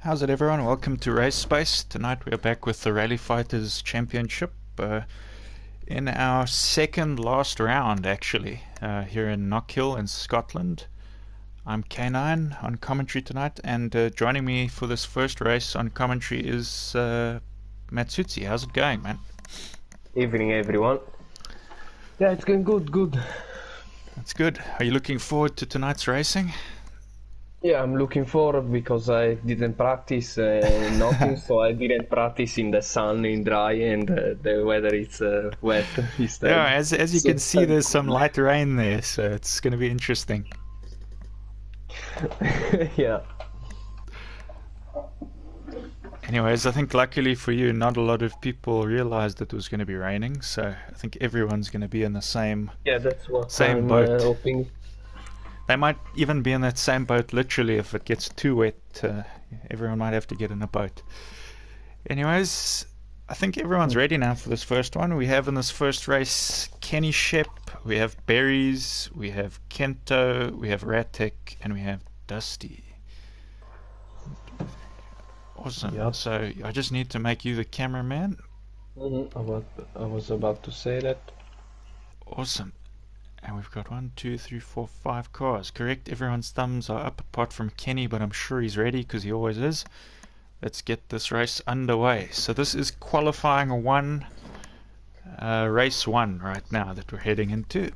How's it, everyone? Welcome to Race Space. Tonight we are back with the Rally Fighters Championship in our second last round, actually, here in Knockhill in Scotland. I'm K9 on commentary tonight, and joining me for this first race on commentary is Matsutsi. How's it going, man? Evening, everyone. Yeah, it's going good. That's good. Are you looking forward to tonight's racing? Yeah, I'm looking forward because I didn't practice nothing, so I didn't practice in the sun, in dry, and the weather is wet instead. Yeah, as you can see, there's some light rain there, so it's going to be interesting. Yeah. Anyways, I think luckily for you, not a lot of people realized that it was going to be raining, so I think everyone's going to be in the same That's what same I'm boat. hoping. They might even be in that same boat literally. If it gets too wet, everyone might have to get in a boat. Anyways, I think everyone's ready now for this first one. We have in this first race Kenny Shep, we have Berries, we have Kento, we have Ratek, and we have Dusty. Awesome. Yep. So I just need to make you the cameraman. I was about to say that. Awesome. And we've got 1, 2, 3, 4, 5 cars. Correct, everyone's thumbs are up apart from Kenny, but I'm sure he's ready because he always is. Let's get this race underway. So this is qualifying one, race 1 right now that we're heading into.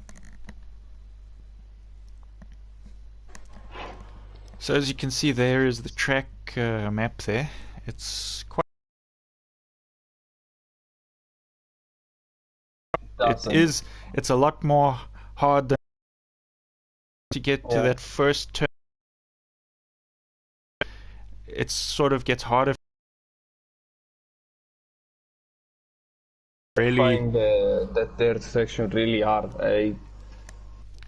So as you can see, there is the track map there. It's quite... It's a lot more hard to get to that first turn. It sort of gets harder. Really, I find that third section really hard. I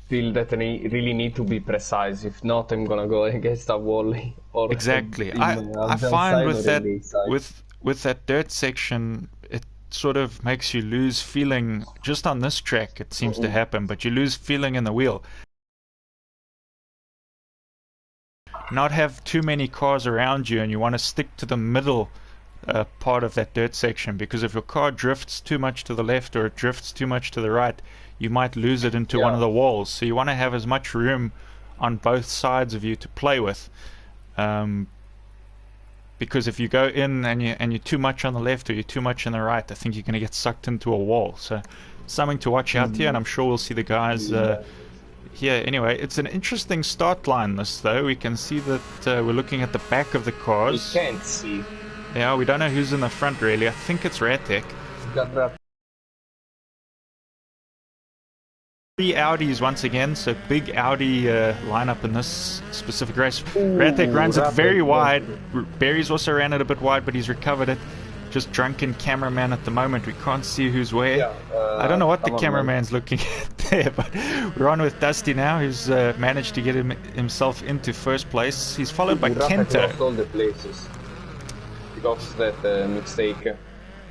feel that I really need to be precise. If not, I'm gonna go against a wall. Or exactly. I find with that dirt section, it sort of makes you lose feeling. Just on this track, it seems to happen, but you lose feeling in the wheel. Not have too many cars around you, and you want to stick to the middle part of that dirt section, because if your car drifts too much to the left or it drifts too much to the right, you might lose it into one of the walls. So you want to have as much room on both sides of you to play with, because if you go in and you're too much on the left or you're too much on the right, I think you're going to get sucked into a wall. So something to watch out here, and I'm sure we'll see the guys here. Anyway, it's an interesting start line, this, though. We can see that we're looking at the back of the cars. We can't see. Yeah, we don't know who's in the front, really. I think it's Ratek. 3 Audis once again, so big Audi lineup in this specific race. Ratek runs it very wide. Berries also ran it a bit wide, but he's recovered it. Just drunken cameraman at the moment. We can't see who's where. Yeah, I don't know what the cameraman's looking at there, but we're on with Dusty now, who's managed to get himself into first place. He's followed by Kento. Lost all the places because of that mistake.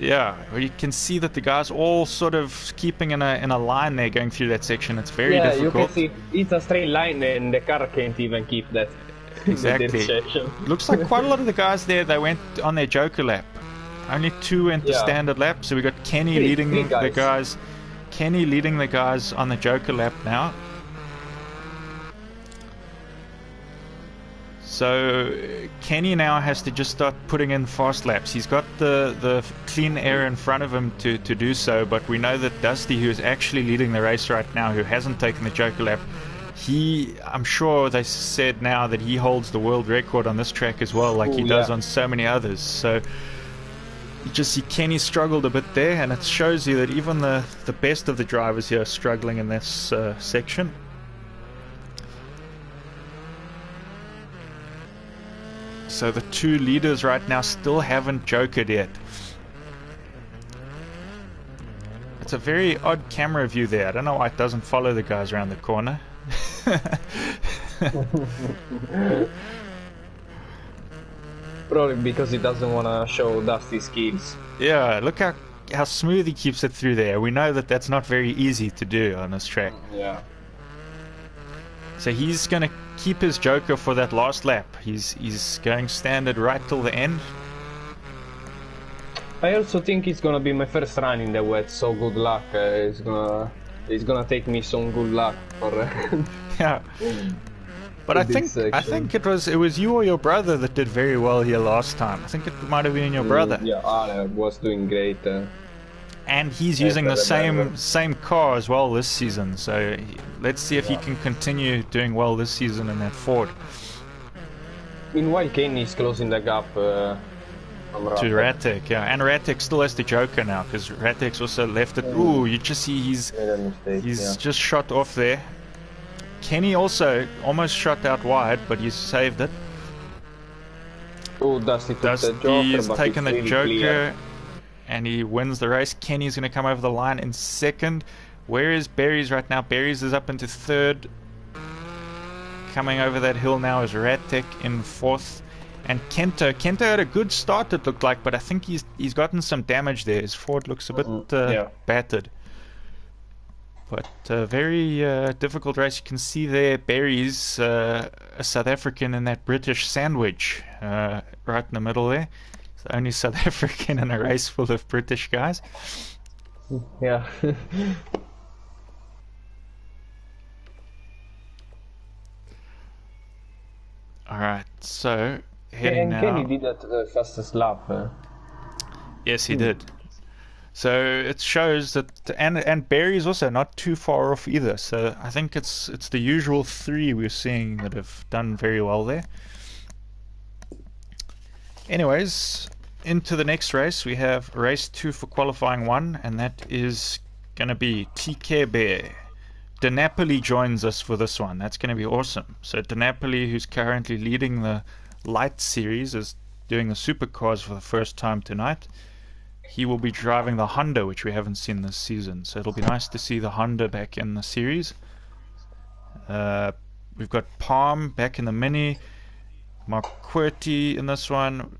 Yeah, well, you can see that the guys all sort of keeping in a line there going through that section. It's very difficult. You can see it's a straight line and the car can't even keep that. Exactly. Looks like quite a lot of the guys there, they went on their Joker lap. Only 2 went the standard lap, so we got Kenny leading the guys. Kenny leading the guys on the Joker lap now. So Kenny now has to just start putting in fast laps. He's got the clean air in front of him to do so, but we know that Dusty, who is actually leading the race right now, who hasn't taken the Joker lap, I'm sure they said now that he holds the world record on this track as well, like he does on so many others. So you just see Kenny struggled a bit there, and it shows you that even the best of the drivers here are struggling in this section. So the 2 leaders right now still haven't jokered yet. It's a very odd camera view there. I don't know why it doesn't follow the guys around the corner. Probably because he doesn't want to show Dusty's skills. Yeah, look how smooth he keeps it through there. We know that that's not very easy to do on this track. Yeah. So he's going to keep his joker for that last lap. He's going standard right till the end. I also think it's gonna be my first run in the wet, so good luck. It's gonna take me some good luck for. Yeah. But I think it was you or your brother that did very well here last time. I think it might have been your brother. Yeah, Ale was doing great. And he's using the same car as well this season. So let's see if he can continue doing well this season in that Ford. Meanwhile, Kane is closing the gap. To Ratek, yeah, and Ratek still has the joker now because Ratek's also left it. Ooh, you just see he's just shot off there. Kenny also almost shot out wide, but he's saved it. Oh, Dusty took the joker, he's taken the really joker, clear. and he wins the race. Kenny's going to come over the line in second. Where is Berries right now? Berries is up into third. Coming over that hill now is Ratek in fourth. And Kento had a good start, it looked like, but I think he's gotten some damage there. His Ford looks a bit battered. But very difficult race. You can see there Berries, a South African in that British sandwich right in the middle there. He's the only South African in a race full of British guys. Yeah. Alright, so heading now. Kenny did that fastest lap. Yes, he did. So it shows that, and Barry's also not too far off either. So I think it's the usual three we're seeing that have done very well there. Anyways, into the next race, we have race 2 for qualifying 1, and that is going to be TK Bear. De Napoli joins us for this one. That's going to be awesome. So De Napoli, who's currently leading the Light Series, is doing the supercars for the first time tonight. He will be driving the Honda, which we haven't seen this season. So it'll be nice to see the Honda back in the series. We've got Palm back in the Mini. Mark Qwerty in this one.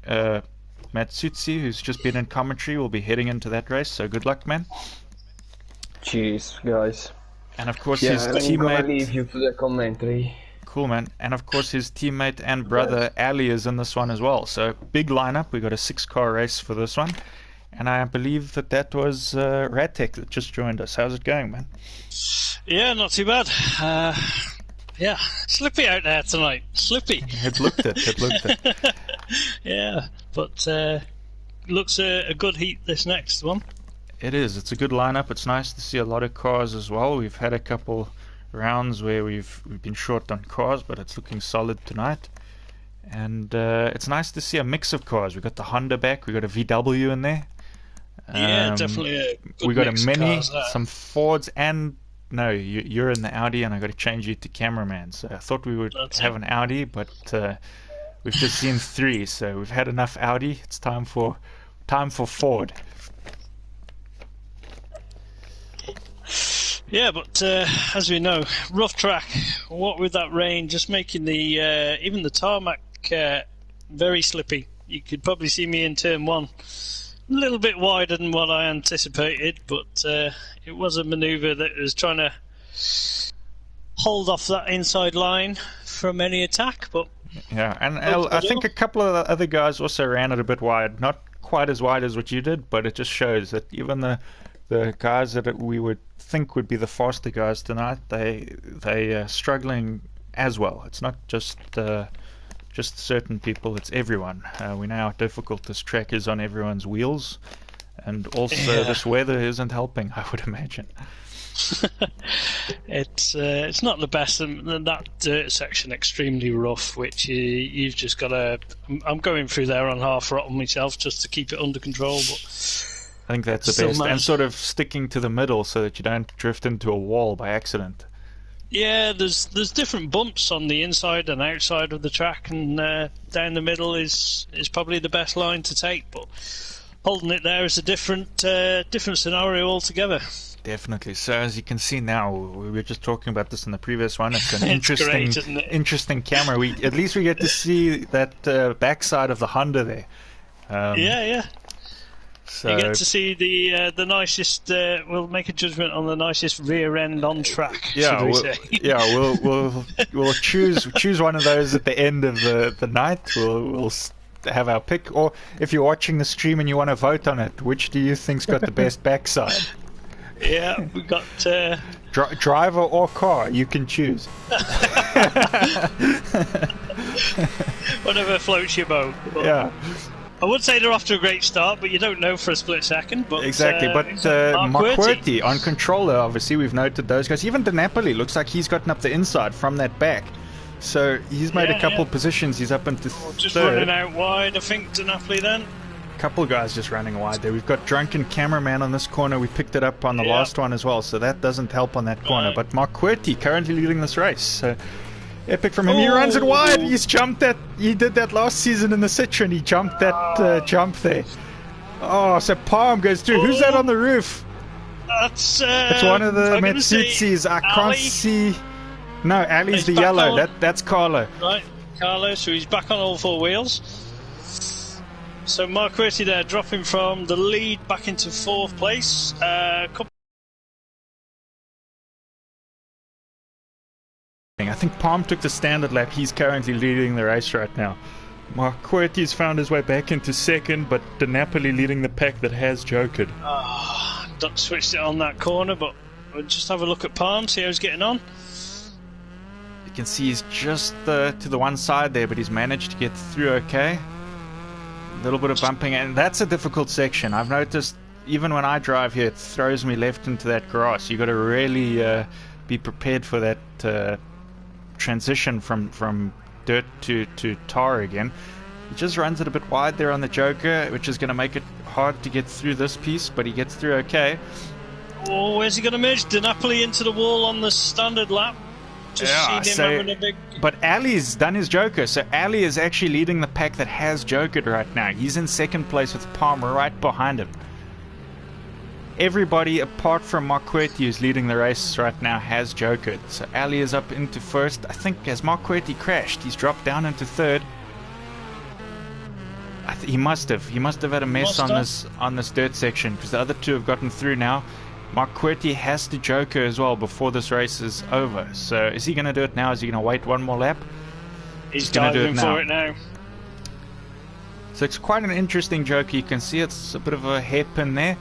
Matsutsi, who's just been in commentary, will be heading into that race. So good luck, man. Cheers, guys. And of course his teammate... I'm gonna leave you to the commentary. Cool, man. And of course his teammate and brother Ali is in this one as well. So big lineup. We got a 6-car race for this one. And I believe that was Ratek that just joined us. How's it going, man? Yeah, not too bad. Yeah, slippy out there tonight. Slippy. It looked it. Yeah, but looks a good heat this next one. It is. It's a good lineup. It's nice to see a lot of cars as well. We've had a couple rounds where we've been short on cars, but it's looking solid tonight. And it's nice to see a mix of cars. We got the Honda back. We got a VW in there. Yeah, definitely a good we got mix a Mini, of cars, some Fords, and no, you're in the Audi, and I got to change you to cameraman. So I thought we would have an Audi, but we've just seen 3. So we've had enough Audi. It's time for Ford. Yeah, but as we know, rough track. What with that rain, just making the even the tarmac very slippy. You could probably see me in turn 1, a little bit wider than what I anticipated, but it was a manoeuvre that was trying to hold off that inside line from any attack. But yeah, and I think a couple of the other guys also ran it a bit wide, not quite as wide as what you did, but it just shows that even the guys that we would think would be the faster guys tonight, they are struggling as well. It's not just certain people, it's everyone. We know how difficult this track is on everyone's wheels, and also this weather isn't helping, I would imagine. It's not the best, and that dirt section extremely rough, which you've just got to... I'm going through there on half throttle myself just to keep it under control, but I think that's the best, and sort of sticking to the middle so that you don't drift into a wall by accident. Yeah, there's different bumps on the inside and outside of the track, and down the middle is probably the best line to take. But holding it there is a different scenario altogether. Definitely. So as you can see now, we were just talking about this in the previous one. It's an interesting camera. At least we get to see that backside of the Honda there. Yeah. So you get to see the nicest. We'll make a judgment on the nicest rear end on track. yeah, we'll choose one of those at the end of the night. We'll have our pick, or if you're watching the stream and you want to vote on it, which do you think's got the best backside? Yeah, we got driver or car. You can choose. Whatever floats your boat. But Yeah. I would say they're off to a great start, but you don't know for a split second. But Exactly, but Marquardt on controller, obviously, we've noted those guys. Even De Napoli looks like he's gotten up the inside from that back. So he's made a couple positions. He's up into just third. running out wide, I think, De Napoli then. Couple of guys just running wide there. We've got Drunken Cameraman on this corner. We picked it up on the last one as well, so that doesn't help on that corner. But Marquardt currently leading this race. So epic from him. He runs it wide. He's jumped that. He did that last season in the Citroen. He jumped that jump there. Oh, so Palm goes through. Who's that on the roof? That's It's one of the Matsutsis. I can't see. No, Ali's the yellow. That's Carlo. Right, Carlo. So he's back on all four wheels. So Marquardt there, dropping from the lead back into fourth place. I think Palm took the standard lap. He's currently leading the race right now. Marquardt's found his way back into second, but De Napoli leading the pack that has jokered. Switched it on that corner, but we'll just have a look at Palm, see how he's getting on. You can see he's just to the one side there, but he's managed to get through okay. A little bit of bumping, and that's a difficult section. I've noticed even when I drive here, it throws me left into that grass. You got to really be prepared for that transition from dirt to tar again. He just runs it a bit wide there on the Joker, which is going to make it hard to get through this piece, but he gets through okay. Oh, where's he going to merge? De Napoli into the wall on the standard lap. Just seen him having a big... But Ali's done his Joker, so Ali is actually leading the pack that has Jokered right now. He's in second place with Palmer right behind him. Everybody apart from Marquardt, who's leading the race right now, has Jokered. So Ali is up into first. I think as Marquardt crashed, he's dropped down into third. He must have had a mess on this dirt section, because the other two have gotten through now. Marquardt has to Joker as well before this race is over. So is he going to do it now? Is he going to wait one more lap? He's going to do it now. For it now. So it's quite an interesting Joker. You can see it's a bit of a hairpin there.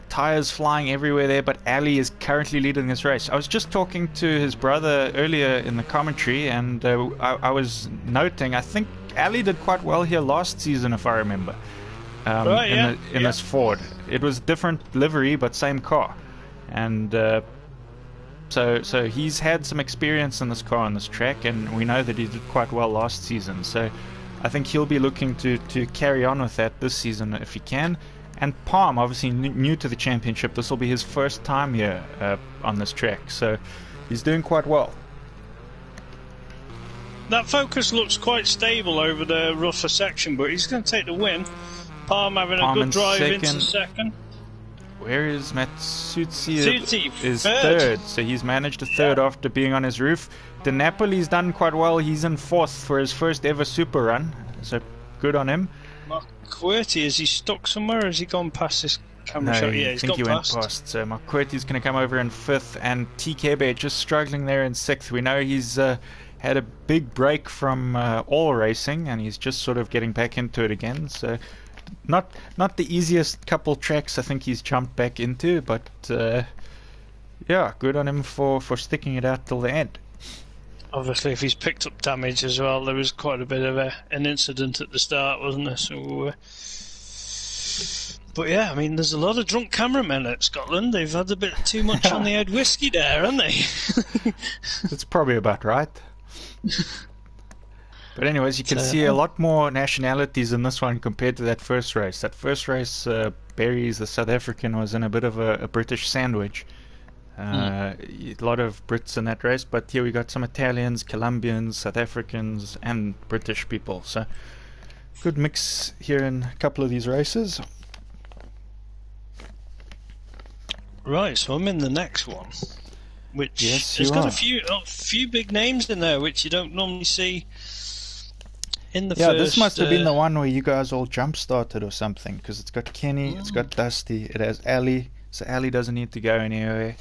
Tires flying everywhere there, but Ali is currently leading this race. I was just talking to his brother earlier in the commentary, and I was noting, I think Ali did quite well here last season, if I remember. In this Ford. It was different livery, but same car. And so he's had some experience in this car on this track, and we know that he did quite well last season. So I think he'll be looking to carry on with that this season if he can. And Palm, obviously new to the championship, this will be his first time here on this track. So he's doing quite well. That Focus looks quite stable over the rougher section, but he's going to take the win. Palm having a good drive into second. Where is Matsutsi? Is third. So he's managed a third after being on his roof. De Napoli's done quite well. He's in fourth for his first ever super run. So good on him. Marquardt, is he stuck somewhere, or has he gone past this camera shot? Yeah, he's gone past. Went past. So Marquardt is going to come over in fifth, and TKB just struggling there in sixth. We know he's had a big break from all racing, and he's just sort of getting back into it again. So not the easiest couple tracks I think he's jumped back into, but yeah, good on him for sticking it out till the end. Obviously, if he's picked up damage as well, there was quite a bit of an incident at the start, wasn't there? So, but yeah, I mean, there's a lot of drunk cameramen at Scotland. They've had a bit too much on the head whiskey there, haven't they? That's probably about right. But anyways, you can see a lot more nationalities in this one compared to that first race. That first race, Barry's, the South African, was in a bit of a British sandwich. A lot of Brits in that race, but here we got some Italians, Colombians, South Africans, and British people. So good mix here in a couple of these races. Right, so I'm in the next one, which has got a few big names in there, which you don't normally see in the Yeah, first. this must have been the one where you guys all jump started or something, because it's got Kenny, it's got Dusty, it has Ali, so Ali doesn't need to go anywhere,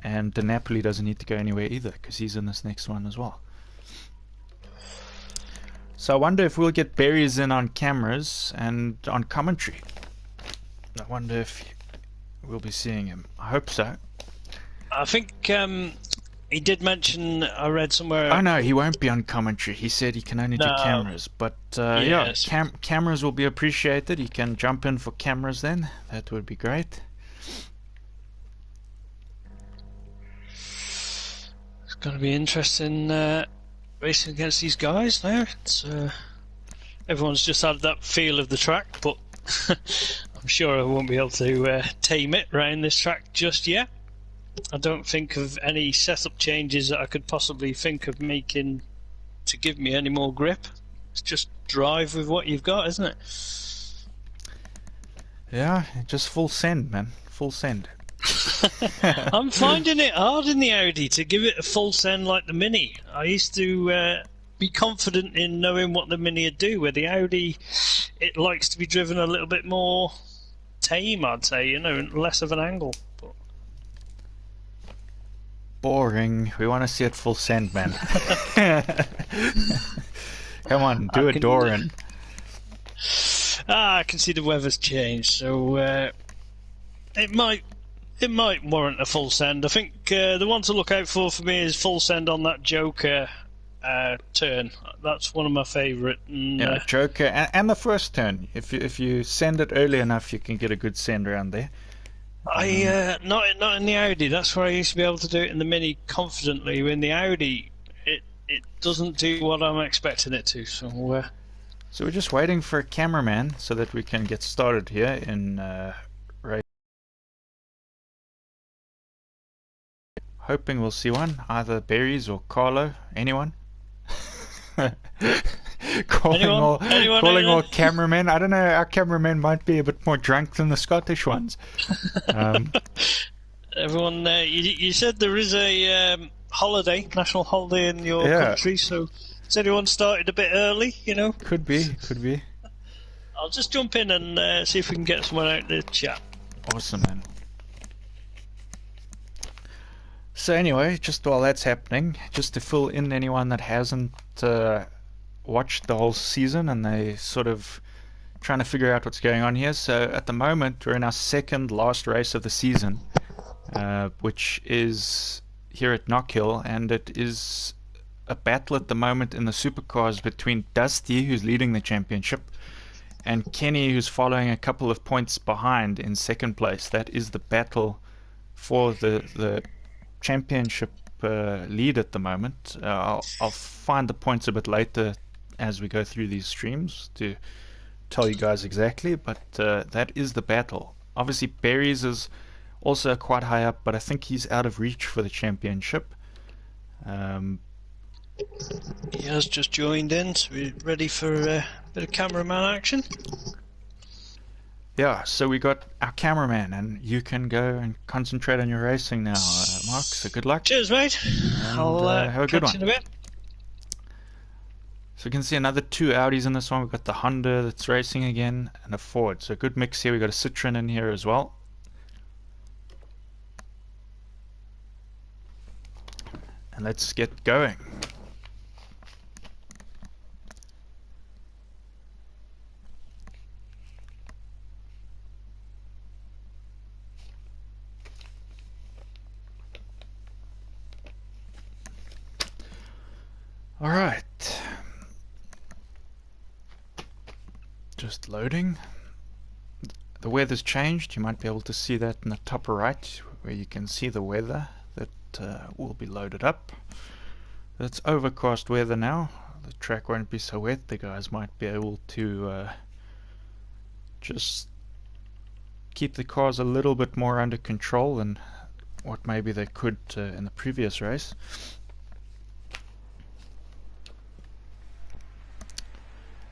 and De Napoli doesn't need to go anywhere either, because he's in this next one as well. So I wonder if we'll get Berries in on cameras and on commentary. I wonder if we'll be seeing him. I hope so. I think he did mention, I read somewhere. Oh no, he won't be on commentary. He said he can only do cameras. But yes. Cameras will be appreciated. He can jump in for cameras then. That would be great. It's going to be interesting racing against these guys there. It's, everyone's just had that feel of the track, but I'm sure I won't be able to tame it around this track just yet. I don't think of any setup changes that I could possibly think of making to give me any more grip. It's just drive with what you've got, isn't it? Yeah, just full send, man. Full send. I'm finding it hard in the Audi to give it a full send like the Mini. I used to be confident in knowing what the Mini would do, where the Audi, it likes to be driven a little bit more tame, I'd say, you know, less of an angle. But boring. We want to see it full send, man. Come on, do it, Doran. I can see the weather's changed, so it might warrant a full send. I think the one to look out for me is full send on that Joker turn. That's one of my favourite. Yeah, Joker and the first turn. If you send it early enough, you can get a good send around there. Not in the Audi. That's where I used to be able to do it in the Mini confidently. In the Audi, it doesn't do what I'm expecting it to. So we're just waiting for a cameraman so that we can get started here in race. Hoping we'll see one, either Berries or Carlo. Anyone? calling all cameramen. I don't know, our cameramen might be a bit more drunk than the Scottish ones. Everyone, you said there is a national holiday in your country, so has anyone started a bit early, you know? Could be. I'll just jump in and see if we can get someone out to chat. Awesome, man. So anyway, just while that's happening, just to fill in anyone that hasn't watched the whole season and they sort of trying to figure out what's going on here. So at the moment we're in our second last race of the season, which is here at Knockhill, and it is a battle at the moment in the supercars between Dusty, who's leading the championship, and Kenny, who's following a couple of points behind in second place. That is the battle for the championship lead at the moment. I'll find the points a bit later as we go through these streams to tell you guys exactly, but that is the battle. Obviously Berries is also quite high up, but I think he's out of reach for the championship. He has just joined in, so we're ready for a bit of cameraman action. Yeah, so we got our cameraman, and you can go and concentrate on your racing now, Mark. So good luck. Cheers, mate. I'll have a good one. In a bit. So you can see another two Audis in this one. We've got the Honda that's racing again, and a Ford. So a good mix here. We've got a Citroen in here as well. And let's get going. Alright, just loading. The weather's changed. You might be able to see that in the top right, where you can see the weather that will be loaded up. It's overcast weather now. The track won't be so wet. The guys might be able to just keep the cars a little bit more under control than what maybe they could in the previous race.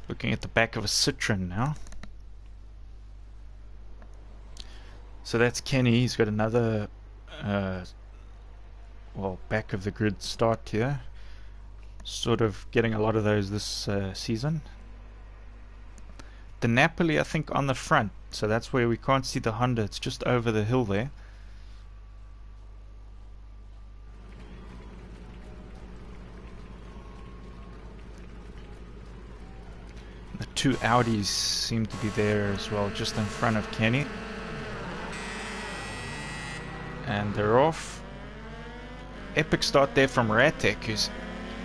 Looking at the back of a Citroen now. So that's Kenny. He's got another back of the grid start here. sort of getting a lot of those this season. The Napoli, I think, on the front, so that's where we can't see the Honda. It's just over the hill there. The two Audis seem to be there as well, just in front of Kenny. And they're off. Epic start there from Ratek, who's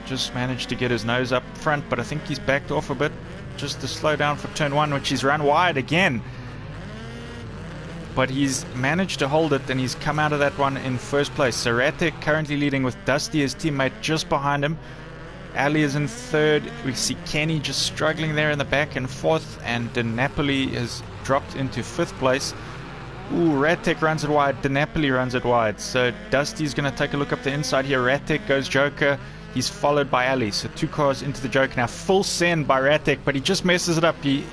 just managed to get his nose up front, but I think he's backed off a bit just to slow down for turn 1, which he's run wide again. But he's managed to hold it, and he's come out of that one in first place. So Ratek currently leading with Dusty, his teammate, just behind him. Ali is in third. We see Kenny just struggling there in the back in fourth, and De Napoli has dropped into fifth place. Ooh, Ratek runs it wide, De Napoli runs it wide. So Dusty's going to take a look up the inside here. Ratek goes Joker. He's followed by Ali. So 2 cars into the Joker now. Full send by Ratek, but he just messes it up. He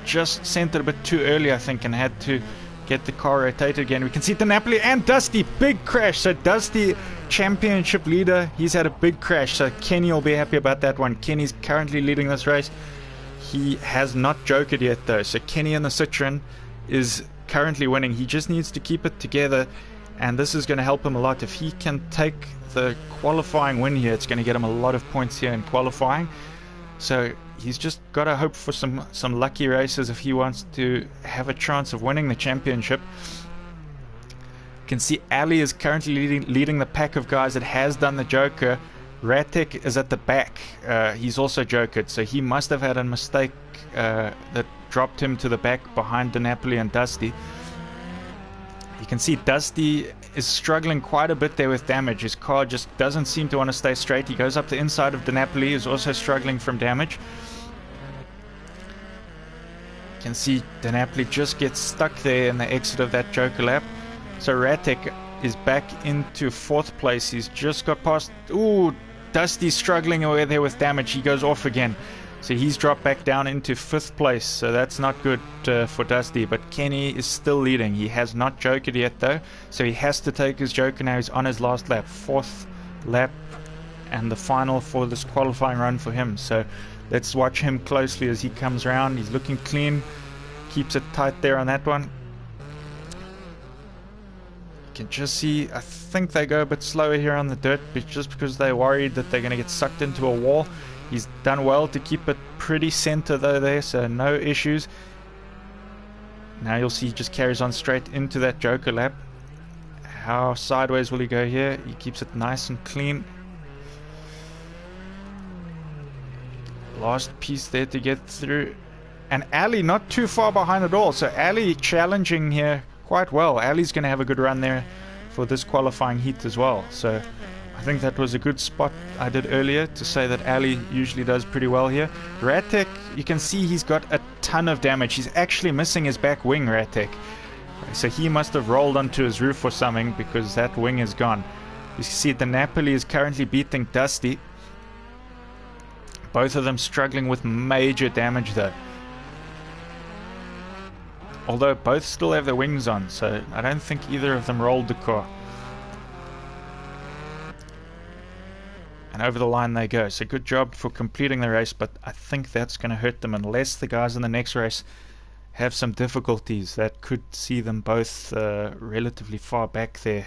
just sent it a bit too early, I think, and had to get the car rotated again. We can see De Napoli and Dusty. Big crash. So Dusty, championship leader, he's had a big crash. So Kenny will be happy about that one. Kenny's currently leading this race. He has not jokered yet, though. So Kenny in the Citroen is currently winning. He just needs to keep it together, and this is going to help him a lot. If he can take the qualifying win here, it's going to get him a lot of points here in qualifying. So he's just got to hope for some lucky races if he wants to have a chance of winning the championship. You can see Ali is currently leading the pack of guys that has done the Joker. Ratek is at the back. He's also jokered, so he must have had a mistake that dropped him to the back behind De Napoli and Dusty. You can see Dusty is struggling quite a bit there with damage. His car just doesn't seem to want to stay straight. He goes up the inside of De Napoli, who's also struggling from damage. You can see De Napoli just gets stuck there in the exit of that Joker lap. So Ratek is back into fourth place. He's just got past... Ooh, Dusty's struggling away there with damage. He goes off again. So he's dropped back down into fifth place, so that's not good for Dusty. But Kenny is still leading. He has not jokered yet, though, so he has to take his Joker now. He's on his last lap, fourth lap, and the final for this qualifying run for him. So let's watch him closely as he comes around. He's looking clean, keeps it tight there on that one. You can just see, I think they go a bit slower here on the dirt, but just because they're worried that they're going to get sucked into a wall. He's done well to keep it pretty center though there, so no issues. Now you'll see he just carries on straight into that Joker lap. How sideways will he go here? He keeps it nice and clean. Last piece there to get through. And Ali not too far behind at all, so Ali challenging here quite well. Ali's going to have a good run there for this qualifying heat as well. So I think that was a good spot I did earlier to say that Ali usually does pretty well here. Ratek, you can see he's got a ton of damage. He's actually missing his back wing, Ratek. So he must have rolled onto his roof or something because that wing is gone. You see the Napoli is currently beating Dusty. Both of them struggling with major damage though. Although both still have their wings on, so I don't think either of them rolled the car. And over the line they go. So good job for completing the race, but I think that's going to hurt them unless the guys in the next race have some difficulties. That could see them both relatively far back there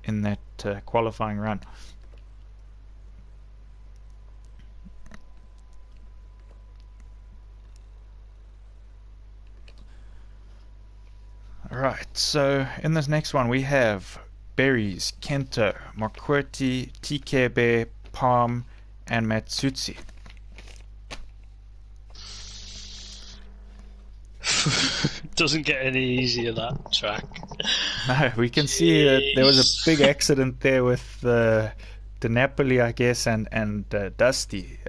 in that qualifying run. Alright, so in this next one we have Berries, Kento, Marquardt, TKB, Palm, and Matsutsi. Doesn't get any easier, that track. No, we can see that there was a big accident there with De Napoli, I guess, and Dusty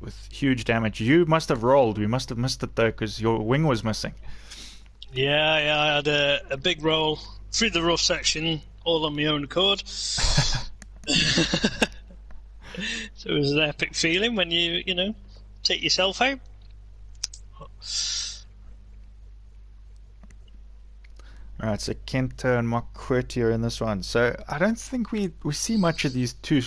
with huge damage. You must have rolled. We must have missed it though, because your wing was missing. Yeah, I had a big roll through the rough section, all on my own accord. So it was an epic feeling when you know, take yourself out. Right, so Kento and Marquardt are in this one. So I don't think we see much of these two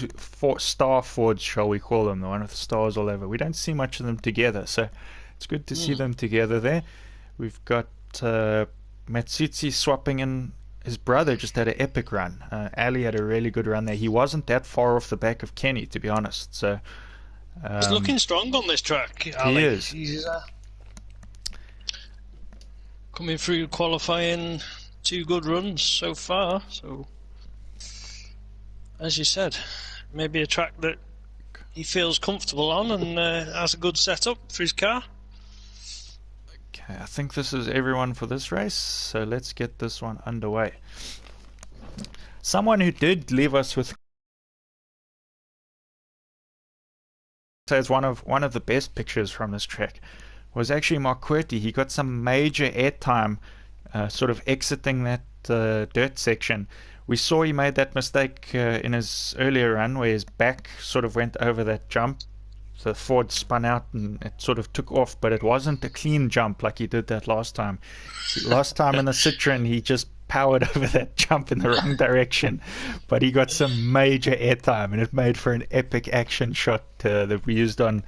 star Fords, shall we call them, the one with the stars all over. We don't see much of them together, so it's good to see them together there. We've got Matsutsi swapping in. His brother just had an epic run. Ali had a really good run there. He wasn't that far off the back of Kenny, to be honest. So he's looking strong on this track, Ali. He is. He's coming through qualifying, 2 good runs so far. So, as you said, maybe a track that he feels comfortable on and has a good setup for his car. Okay, I think this is everyone for this race, so let's get this one underway. Someone who did leave us with as one of the best pictures from this track was actually Marquardt. He got some major airtime sort of exiting that dirt section. We saw he made that mistake in his earlier run where his back sort of went over that jump. The Ford spun out and it sort of took off, but it wasn't a clean jump like he did that last time. Last time in the Citroen, he just powered over that jump in the wrong direction, but he got some major airtime and it made for an epic action shot that we used on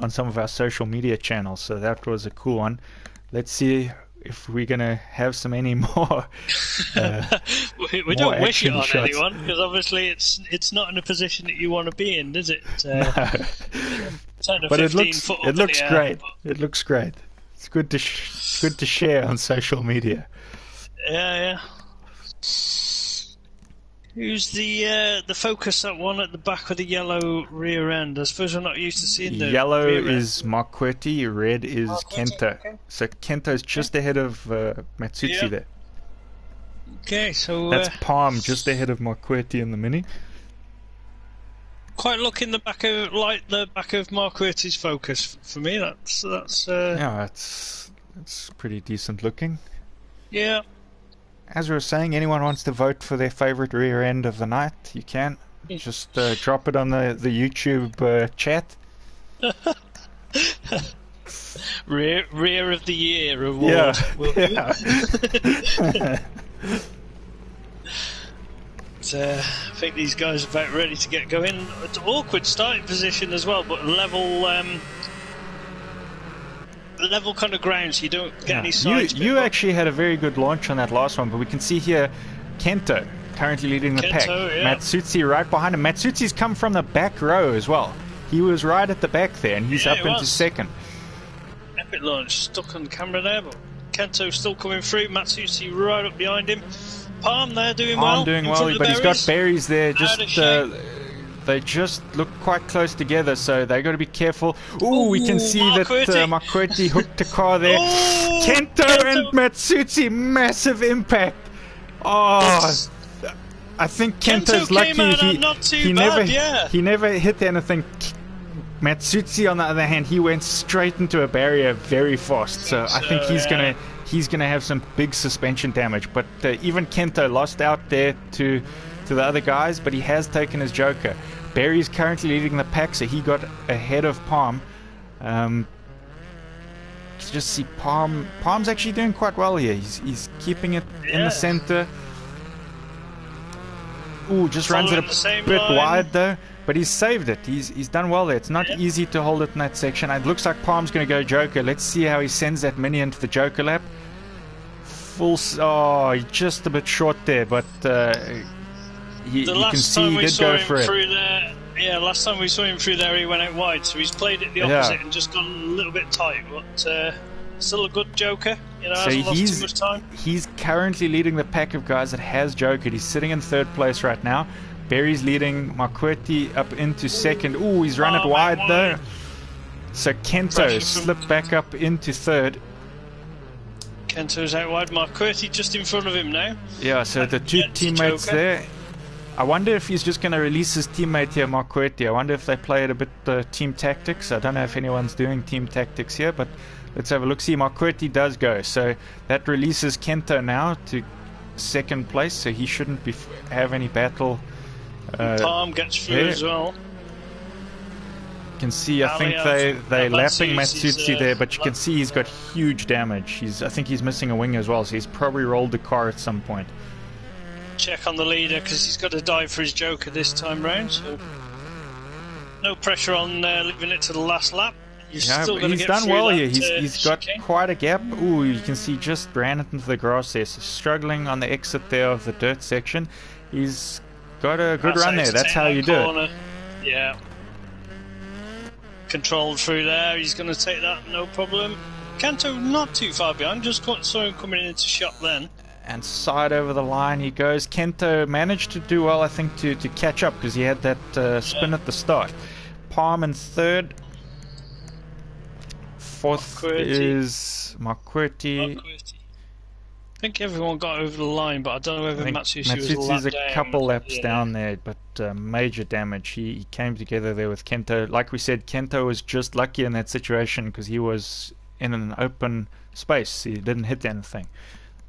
some of our social media channels. So that was a cool one. Let's see if we're gonna have any more. We don't wish it on shots. Anyone, because obviously it's not in a position that you want to be in, is it? No. But it looks great. It looks great. It's good to share on social media. Yeah. Who's the Focus, that one at the back with the yellow rear end? I suppose we're not used to seeing the yellow rear is Marquardt, red is Kento. Okay. So Kento's just ahead of Matsutsi there. Okay, so that's Palm just ahead of Marquardt in the Mini. Quite looking the back of Marquardt's Focus for me. That's yeah, it's pretty decent looking. Yeah. As we were saying, anyone wants to vote for their favorite rear end of the night, you can. Just drop it on the YouTube chat. Rear of the Year award. Yeah. I think these guys are about ready to get going. It's an awkward starting position as well, but level kind of ground, so you don't get any sides. You actually had a very good launch on that last one, but we can see here Kento currently leading the pack. Yeah. Matsutsi right behind him. Matsutsi's come from the back row as well. He was right at the back there, and he's up into second. Epic launch, stuck on camera there, but Kento still coming through. Matsutsi right up behind him. Palm there doing well. But he's got berries there. They just look quite close together, so they got to be careful. Ooh, we can see that Marquardt hooked a car there. Kento and Matsutsi, massive impact. Oh, I think Kento's lucky. He never hit anything. Matsutsi, on the other hand, he went straight into a barrier very fast. So I think he's gonna have some big suspension damage. But even Kento lost out there to the other guys, but he has taken his Joker. Barry's currently leading the pack, so he got ahead of Palm. Just see Palm's actually doing quite well here. He's keeping it in the center. Ooh, just runs it a bit wide though, but he's saved it. He's done well there. It's not easy to hold it in that section. It looks like Palm's going to go Joker. Let's see how he sends that Mini into the Joker lap. Just a bit short there, but you can see he did go for it. Last time we saw him through there, he went out wide, so he's played it the opposite and just gone a little bit tight, but still a good Joker. Hasn't lost too much time. He's currently leading the pack of guys that has Jokered. He's sitting in third place right now. Barry's leading Marquardt up into second. Ooh, he's run it wide though. So Kento slipped back up into third. Kento's out wide. Marquardt just in front of him now. Yeah, so the two teammates there. I wonder if he's just going to release his teammate here, Marquardt. I wonder if they play it a bit team tactics. I don't know if anyone's doing team tactics here, but let's have a look. See, Marquardt does go. So that releases Kento now to second place, so he shouldn't have any battle. Palm gets through as well. can see, I think they're lapping Matsutsi there, but you can see he's got huge damage. I think he's missing a wing as well, so he's probably rolled the car at some point. Check on the leader, because he's got to dive for his Joker this time round, so no pressure on leaving it to the last lap. He's done well here. He's got quite a gap. Ooh, you can see just ran it into the grass there. So struggling on the exit there of the dirt section. He's got a good run there. That's how you do it. Yeah. Controlled through there. He's going to take that, no problem. Kanto not too far behind. Just saw him coming into shot then. And side over the line he goes. Kento managed to do well, I think, to catch up because he had that spin at the start. Palm in third. Fourth is Marquerti. I think everyone got over the line, but I don't know whether Matsutsi was a couple laps down there, but major damage. He came together there with Kento. Like we said, Kento was just lucky in that situation because he was in an open space. He didn't hit anything.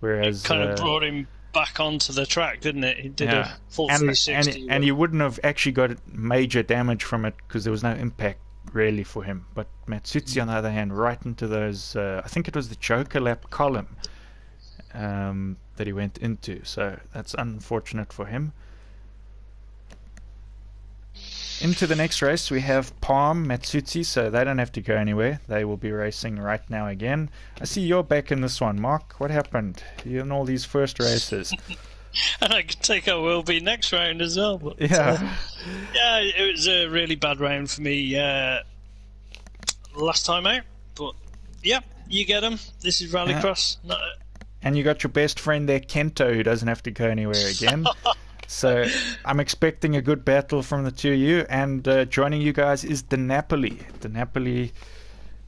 Whereas it kind of brought him back onto the track, didn't it? He did a full 360. And he wouldn't have actually got major damage from it because there was no impact really for him. But Matsutsi, on the other hand, right into those, I think it was the Joker lap column that he went into. So that's unfortunate for him. Into the next race we have Palm, Matsutsi, so they don't have to go anywhere. They will be racing right now again. I see you're back in this one, Mark. What happened? You're in all these first races. And I could take I will be next round as well. But, yeah. Yeah, it was a really bad round for me last time out. But, yeah, you get them. This is Rallycross. Yeah. And you got your best friend there, Kento, who doesn't have to go anywhere again. So I'm expecting a good battle from the two of you. And joining you guys is DeNapoli. DeNapoli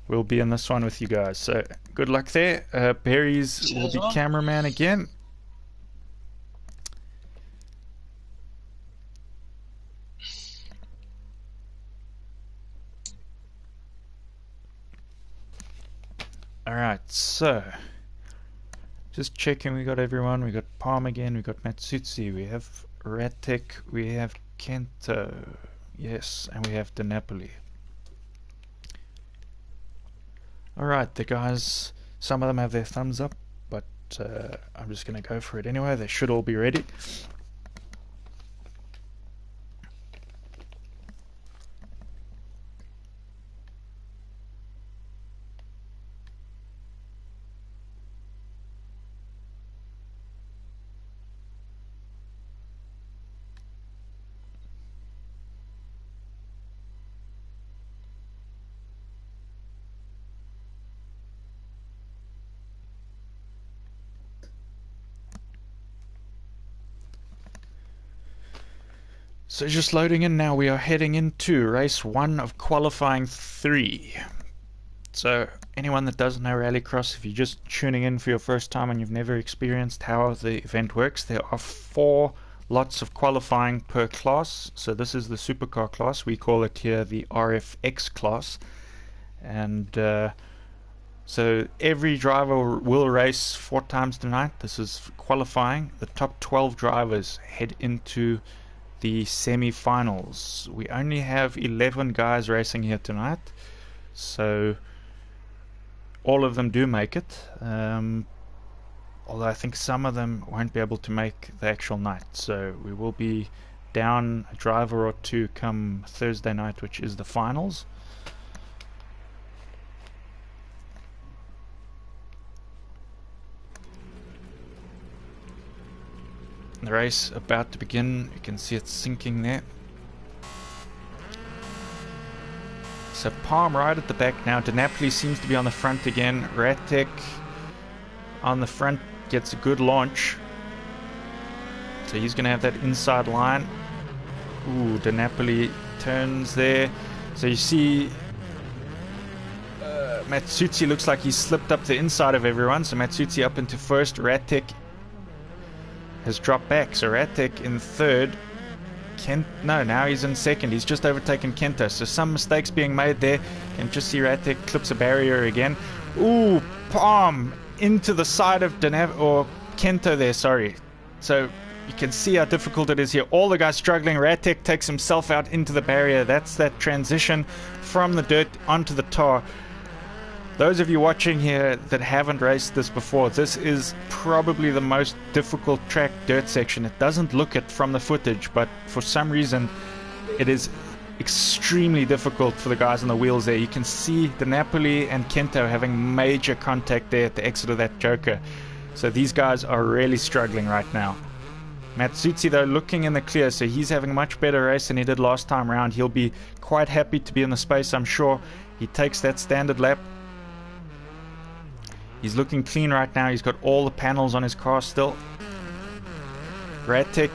will be in this one with you guys. So good luck there. Barry's will be cameraman again. Alright, so just checking, we got everyone. We got Palm again, we got Matsutsi, we have Ratek, we have Kento, yes, and we have DeNapoli. Alright, the guys, some of them have their thumbs up, but I'm just going to go for it anyway. They should all be ready. So just loading in now, we are heading into race 1 of qualifying 3. So anyone that doesn't know Rallycross, if you're just tuning in for your first time and you've never experienced how the event works, there are 4 lots of qualifying per class. So this is the supercar class. We call it here the RFX class. And so every driver will race 4 times tonight. This is qualifying. The top 12 drivers head into the semi-finals. We only have 11 guys racing here tonight, so all of them do make it, although I think some of them won't be able to make the actual night, so we will be down a driver or 2 come Thursday night, which is the finals. The race about to begin. You can see it sinking there. So Palm right at the back now. DeNapoli seems to be on the front again. Ratek on the front gets a good launch. So he's going to have that inside line. Ooh, DeNapoli turns there. So you see Matsutsi looks like he's slipped up the inside of everyone. So Matsutsi up into first. Ratek has dropped back, so Ratek in third. Now he's in second. He's just overtaken Kento, so some mistakes being made there. And just see Ratek clips a barrier again. Ooh, Palm into the side of Kento there, sorry. So You can see how difficult it is here. All the guys struggling. Radtech takes himself out into the barrier. That's that transition from the dirt onto the tar. Those of you watching here that haven't raced this before, this is probably the most difficult track dirt section. It doesn't look it from the footage, but for some reason it is extremely difficult for the guys on the wheels there. You can see the Napoli and Kento having major contact there at the exit of that Joker. So these guys are really struggling right now. Matsutsi though looking in the clear, so he's having a much better race than he did last time around. He'll be quite happy to be in the space, I'm sure. He takes that standard lap. He's looking clean right now. He's got all the panels on his car still. Radtech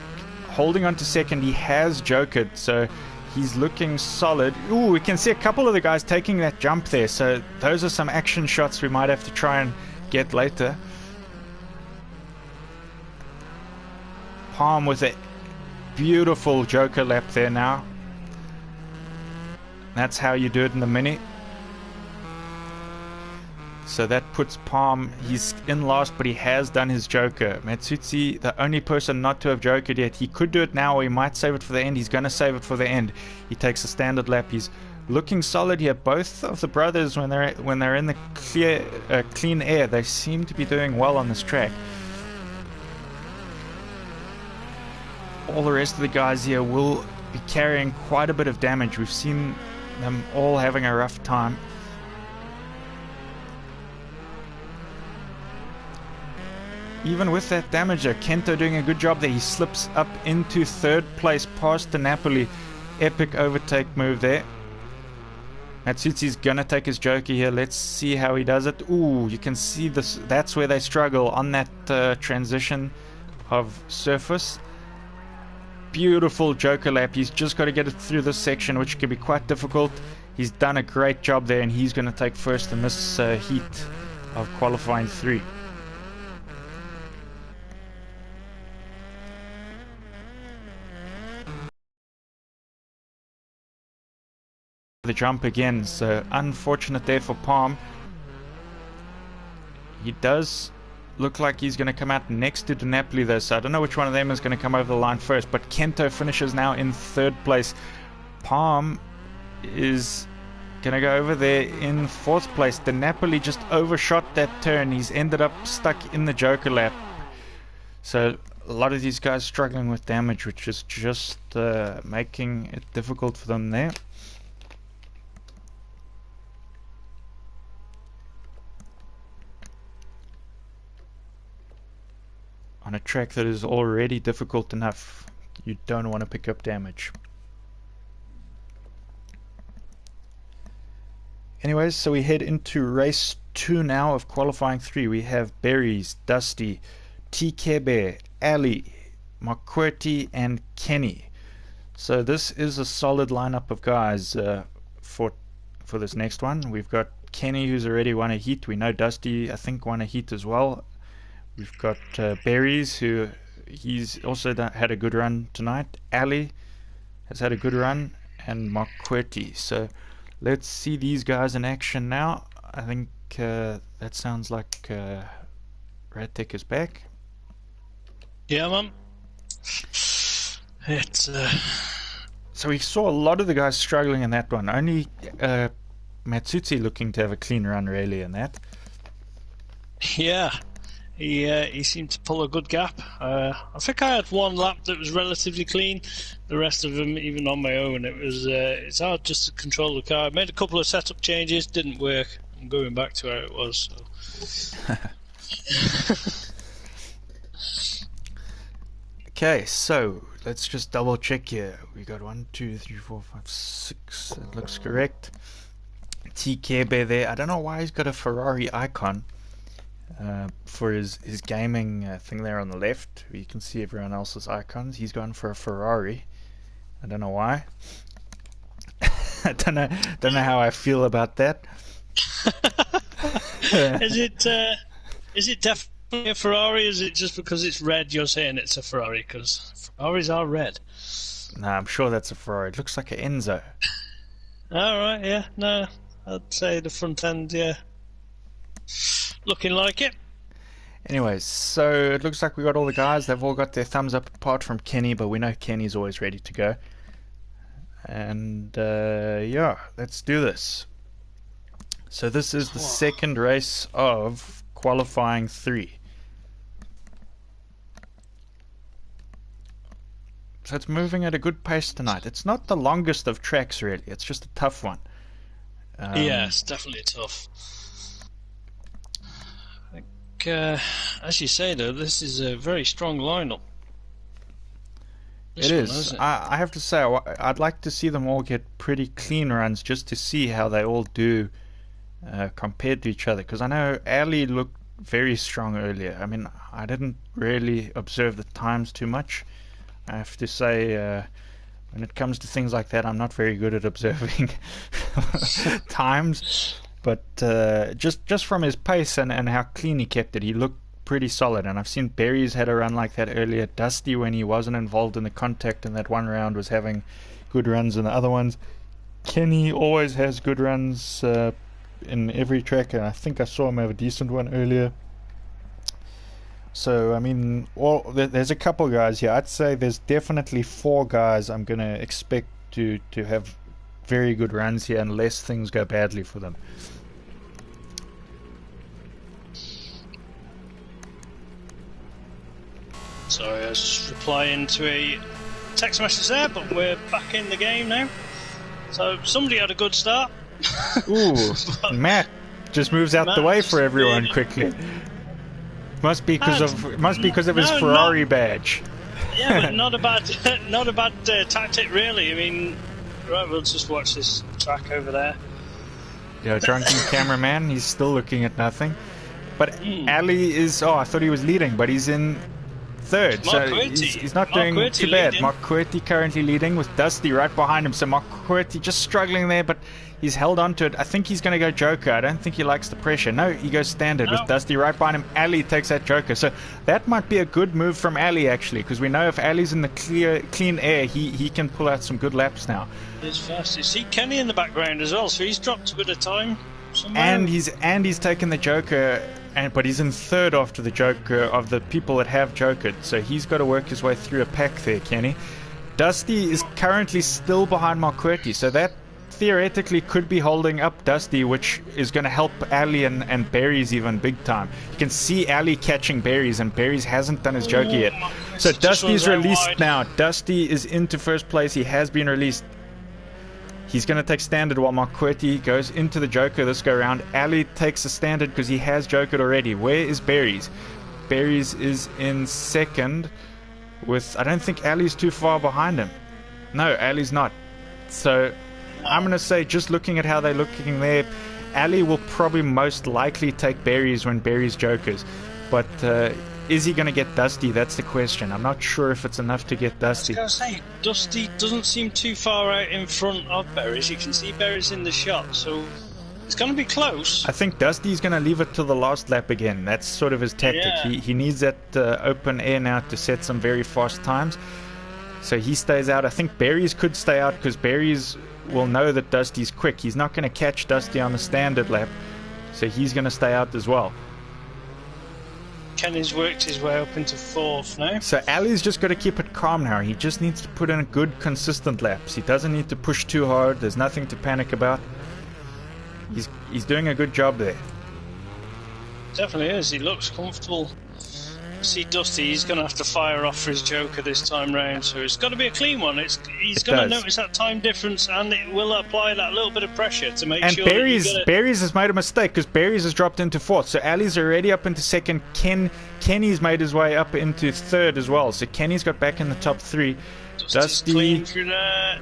holding on to second. He has jokered, so he's looking solid. Ooh, we can see a couple of the guys taking that jump there, so those are some action shots we might have to try and get later. Palm with a beautiful joker lap there now. That's how you do it in the Mini. So that puts Palm, he's in last, but he has done his joker. Matsutsi, the only person not to have jokered yet. He could do it now, or he might save it for the end. He's going to save it for the end. He takes a standard lap. He's looking solid here. Both of the brothers, when they're in the clean air, they seem to be doing well on this track. All the rest of the guys here will be carrying quite a bit of damage. We've seen them all having a rough time. Even with that damage there, Kento doing a good job there. He slips up into third place past the Napoli. Epic overtake move there. Matsutsi's gonna take his joker here. Let's see how he does it. Ooh, you can see this. That's where they struggle on that transition of surface. Beautiful joker lap. He's just got to get it through this section, which can be quite difficult. He's done a great job there, and he's going to take first in this heat of qualifying 3. The jump again, so unfortunate there for Palm. He does look like he's going to come out next to Napoli though, so I don't know which one of them is going to come over the line first, but Kento finishes now in third place. Palm is going to go over there in fourth place. The Napoli just overshot that turn. He's ended up stuck in the joker lap. So a lot of these guys struggling with damage, which is just making it difficult for them there. On a track that is already difficult enough, you don't want to pick up damage. Anyways, so we head into race 2 now of qualifying 3. We have Berries, Dusty, Tikebe, Ali, McQuartie, and Kenny. So this is a solid lineup of guys for this next one. We've got Kenny, who's already won a heat. We know Dusty, I think, won a heat as well. We've got Berries, who he's also had a good run tonight. Ali has had a good run, and McQuartie. So let's see these guys in action now. I think that sounds like Radtech is back. Yeah, man. It's So we saw a lot of the guys struggling in that one. Only Matsutsi looking to have a clean run really in that. yeah. He seemed to pull a good gap. I think I had one lap that was relatively clean. The rest of them, even on my own, it's hard just to control the car. I made a couple of setup changes, didn't work. I'm going back to how it was. So. Okay, so let's just double check here. We got 1, 2, 3, 4, 5, 6. That looks correct. TKB there. I don't know why he's got a Ferrari icon. For his gaming thing there on the left, you can see everyone else's icons. He's gone for a Ferrari. I don't know why. I don't know how I feel about that. Is it definitely a Ferrari? Is it just because it's red you're saying it's a Ferrari? Because Ferraris are red. No, I'm sure that's a Ferrari. It looks like an Enzo. Alright, yeah. No, I'd say the front end, yeah. Looking like it. Anyways, so it looks like we got all the guys. They've all got their thumbs up apart from Kenny, but we know Kenny's always ready to go. And yeah, let's do this. So this is the second race of qualifying 3. So it's moving at a good pace tonight. It's not the longest of tracks really, it's just a tough one. Yeah, it's definitely tough. I think, as you say though, this is a very strong lineup. It is. I have to say, I'd like to see them all get pretty clean runs just to see how they all do compared to each other. Because I know Ali looked very strong earlier. I mean, I didn't really observe the times too much. I have to say, when it comes to things like that, I'm not very good at observing times. But just from his pace and how clean he kept it, he looked pretty solid. And I've seen Berries had a run like that earlier. Dusty, when he wasn't involved in the contact in that one round, was having good runs in the other ones. Kenny always has good runs in every track, and I think I saw him have a decent one earlier. So I mean, there's a couple guys here. I'd say there's definitely 4 guys I'm going to expect to have very good runs here unless things go badly for them. Sorry, I was just replying to a text message there, but we're back in the game now. So somebody had a good start. Ooh, Matt just moves out the way for everyone quickly. Must be because of his Ferrari badge. Yeah, but not a bad tactic really. I mean, right, we'll just watch this track over there. Yeah, drunken cameraman. He's still looking at nothing. But Ali is. Oh, I thought he was leading, but he's in third, so he's not doing too bad. Mark Quirty currently leading with Dusty right behind him, so Mark Quirty just struggling there, but he's held on to it. I think he's going to go Joker. I don't think he likes the pressure. No, he goes standard with Dusty right behind him. Ali takes that Joker, so that might be a good move from Ali actually, because we know if Ali's in the clean air, he can pull out some good laps now. He's fast. You see Kenny in the background as well, so he's dropped a bit of time somewhere. And he's taken the Joker. But he's in third after the Joker of the people that have Jokered, so he's got to work his way through a pack there, Kenny. Dusty is currently still behind Mark Quirty, so that theoretically could be holding up Dusty, which is going to help Ali and Berries even big time. You can see Ali catching Berries, and Berries hasn't done his Joker yet. So Dusty's released now. Dusty is into first place. He has been released. He's going to take standard while Mark Quirty goes into the Joker this go round. Ali takes the standard because he has Jokered already. Where is Berries? Berries is in second with... I don't think Ali's too far behind him. No, Ali's not. So I'm going to say, just looking at how they're looking there, Ali will probably most likely take Berries when Berries Jokers. But is he going to get Dusty? That's the question. I'm not sure if it's enough to get Dusty. I was going to say, Dusty doesn't seem too far out in front of Berries. You can see Berries in the shot, so it's going to be close. I think Dusty's going to leave it to the last lap again. That's sort of his tactic. Yeah. He needs that open air now to set some very fast times. So he stays out. I think Berries could stay out because Berries will know that Dusty's quick. He's not going to catch Dusty on the standard lap, so he's going to stay out as well. Kenny's worked his way up into fourth now. So Ali's just got to keep it calm now. He just needs to put in a good, consistent laps. He doesn't need to push too hard. There's nothing to panic about. He's doing a good job there. Definitely is. He looks comfortable. See Dusty, he's going to have to fire off for his Joker this time round, so it's got to be a clean one. He's going to notice that time difference, and it will apply that little bit of pressure to make sure. And Berries has made a mistake because Berries has dropped into fourth, so Ali's already up into second. Kenny's made his way up into third as well, so Kenny's got back in the top 3. Dusty,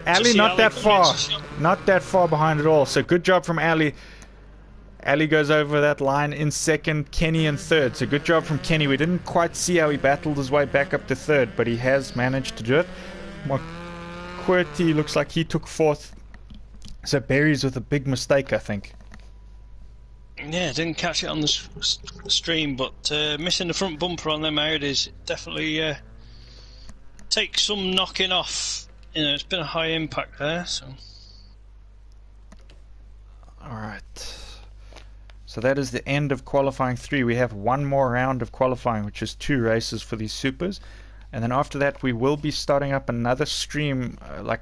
Ali not that far behind at all. So good job from Ali. Ali goes over that line in second, Kenny in third. So good job from Kenny. We didn't quite see how he battled his way back up to third, but he has managed to do it. Mark Quirty looks like he took fourth. So Berries with a big mistake, I think. Yeah, didn't catch it on the stream, but missing the front bumper on them Audis definitely takes some knocking off. You know, it's been a high impact there. So. All right. So that is the end of qualifying 3. We have one more round of qualifying, which is 2 races for these supers. And then after that, we will be starting up another stream, like,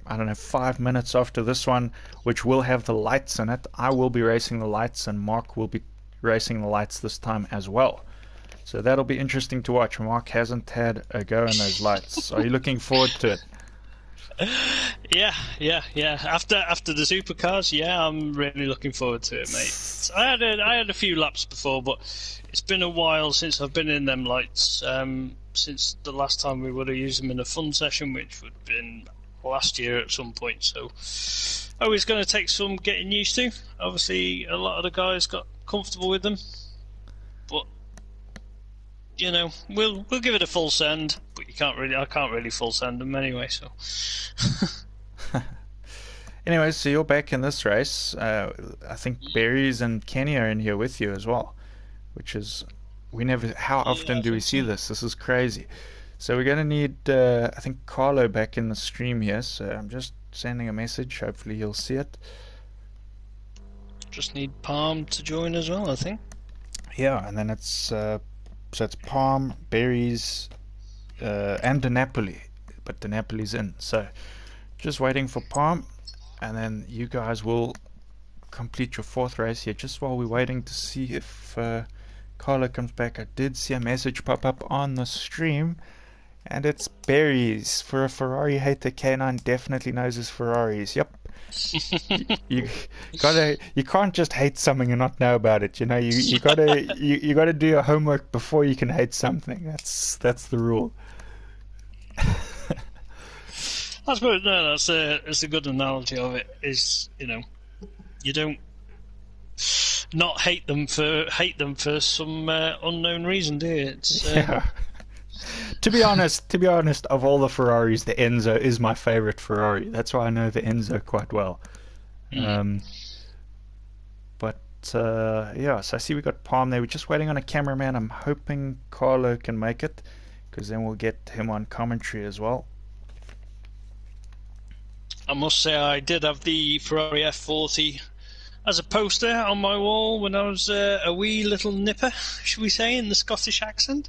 I don't know, 5 minutes after this one, which will have the lights in it. I will be racing the lights, and Mark will be racing the lights this time as well. So that'll be interesting to watch. Mark hasn't had a go in those lights. Are you looking forward to it? Yeah. After the supercars, yeah, I'm really looking forward to it, mate. I had a few laps before, but it's been a while since I've been in them lights. Since the last time we would have used them in a fun session, which would have been last year at some point. So, it's going to take some getting used to. Obviously, a lot of the guys got comfortable with them, but we'll give it a full send. But I can't really full send them anyway. So. Anyway, so you're back in this race. I think Berries and Kenny are in here with you as well, which is how often do we see this? This is crazy. So we're going to need, I think, Carlo back in the stream here. So I'm just sending a message. Hopefully he'll see it. Just need Palm to join as well, I think. Yeah, and then it's Palm, Berries, and DiNapoli. But DiNapoli's in. So just waiting for Palm. And then you guys will complete your 4th race here. Just while we're waiting to see if Carlo comes back, I did see a message pop up on the stream, and it's Berries. For a Ferrari hater, K9 definitely knows his Ferraris. Yep. you can't just hate something and not know about it. You gotta do your homework before you can hate something. That's the rule. That's a good analogy of it. Is you don't not hate them for some unknown reason, do you? Yeah. To be honest, of all the Ferraris, the Enzo is my favorite Ferrari. That's why I know the Enzo quite well. Yeah, so I see we got Palm there. We're just waiting on a cameraman. I'm hoping Carlo can make it, because then we'll get him on commentary as well. I must say I did have the Ferrari F40 as a poster on my wall when I was a wee little nipper, should we say, in the Scottish accent.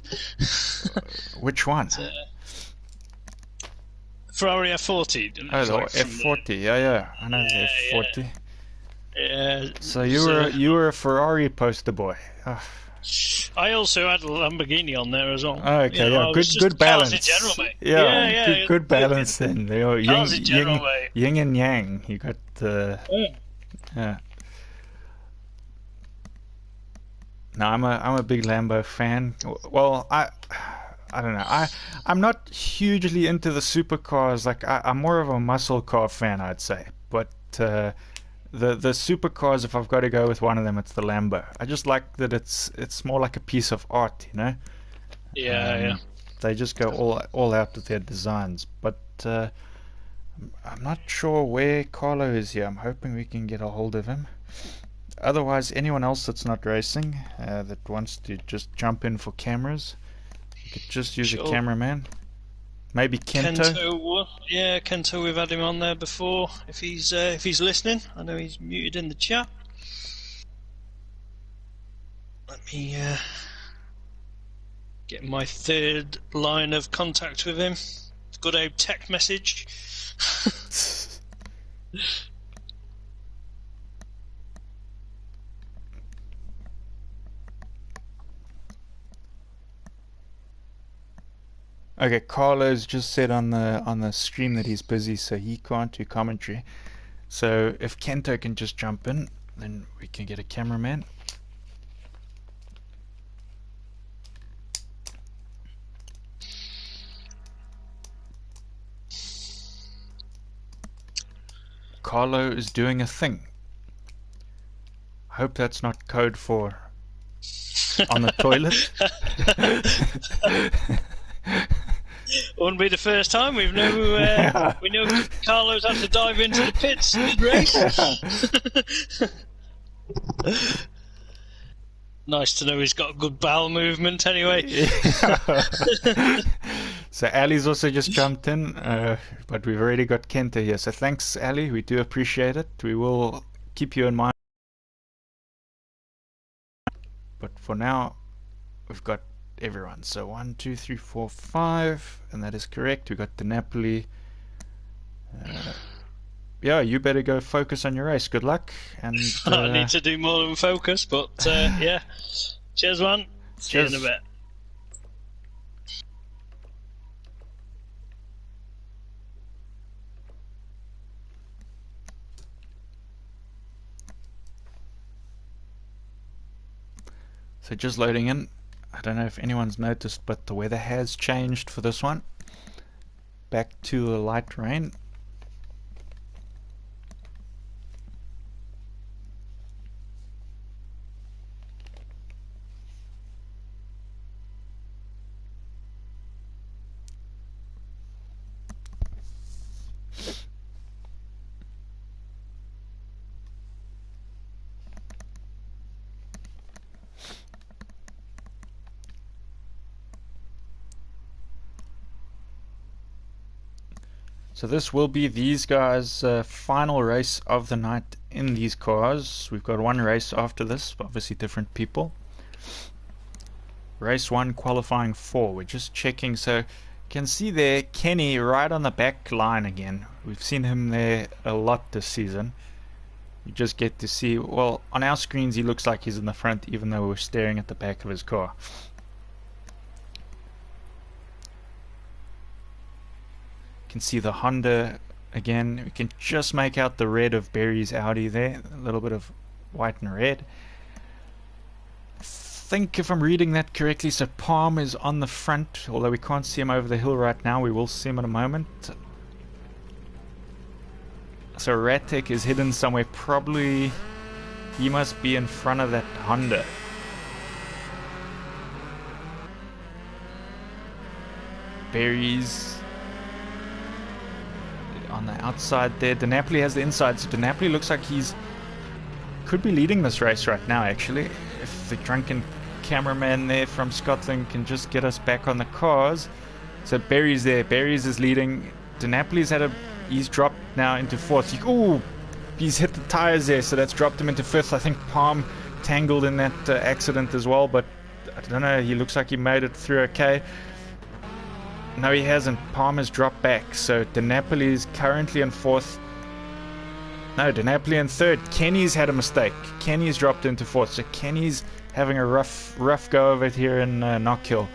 Which one? Ferrari F40. Oh, the F40. Yeah, I know the F40. Yeah. So you were a Ferrari poster boy. Oh. I also had a Lamborghini on there as well. Oh, okay, yeah, good balance. Cars in general, mate. Yeah, good balance then. Cars in general, mate. Yin and yang. You got yeah. No, I'm a big Lambo fan. Well, I don't know. I'm not hugely into the supercars. Like I'm more of a muscle car fan, I'd say. But the supercars, if I've got to go with one of them, it's the Lambo. I just like that it's more like a piece of art, Yeah. They just go all out with their designs. But I'm not sure where Carlo is here. I'm hoping we can get a hold of him. Otherwise, anyone else that's not racing that wants to just jump in for cameras, you could just use a cameraman. Maybe Kento. Kento, we've had him on there before. If he's listening, I know he's muted in the chat. Let me get my 3rd line of contact with him. Good old tech message. Okay, Carlo's just said on the stream that he's busy, so he can't do commentary. So if Kento can just jump in, then we can get a cameraman. Carlo is doing a thing. I hope that's not code for on the toilet. Wouldn't be the first time. We know Carlo's had to dive into the pits mid-race. Nice to know he's got good bowel movement anyway. So Ali's also just jumped in, but we've already got Kenta here. So thanks, Ali. We do appreciate it. We will keep you in mind. but for now we've got everyone. So 1, 2, 3, 4, 5, and that is correct. We got De Napoli. Yeah, you better go focus on your race. Good luck. And I need to do more than focus, but yeah. Cheers, man. See you in a bit. So just loading in. I don't know if anyone's noticed, but the weather has changed for this one. Back to a light rain. So this will be these guys' final race of the night in these cars. We've got one race after this, obviously different people. Race 1, qualifying 4. We're just checking. So you can see there Kenny right on the back line again. We've seen him there a lot this season. You just get to see, well, on our screens he looks like he's in the front even though we're staring at the back of his car. You can see the Honda again. We can just make out the red of Barry's Audi there, a little bit of white and red. I think if I'm reading that correctly, so Palm is on the front, although we can't see him over the hill right now. We will see him in a moment. So Ratek is hidden somewhere, probably he must be in front of that Honda. Barry's on the outside there. De Napoli has the inside, so De Napoli looks like he's could be leading this race right now actually. If the drunken cameraman there from Scotland can just get us back on the cars. So Barry's there. Barry's is leading. De Napoli's he's dropped now into 4th. Ooh, he's hit the tires there, so that's dropped him into 5th. I think Palm tangled in that accident as well, but I don't know, he looks like he made it through okay. No, he hasn't. Palm has dropped back, so De Napoli is currently in 4th. No, De Napoli in 3rd. Kenny's had a mistake. Kenny's dropped into 4th, so Kenny's having a rough go of it here in Knockhill.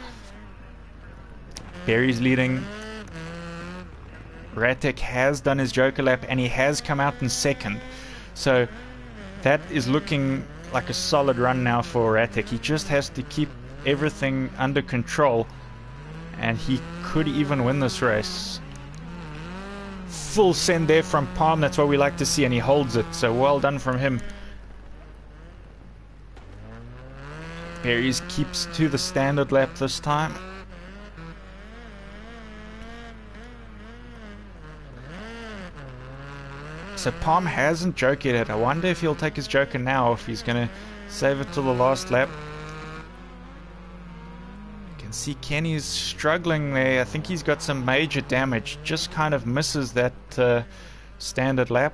Barry's leading. Ratek has done his Joker lap and he has come out in 2nd. So that is looking like a solid run now for Ratek. He just has to keep everything under control and he could even win this race. Full send there from Palm, that's what we like to see, and he holds it, so well done from him. Barry's keeps to the standard lap this time. So Palm hasn't Joker yet. I wonder if he'll take his Joker now, if he's going to save it till the last lap. See Kenny's struggling there. I think he's got some major damage. Just kind of misses that standard lap.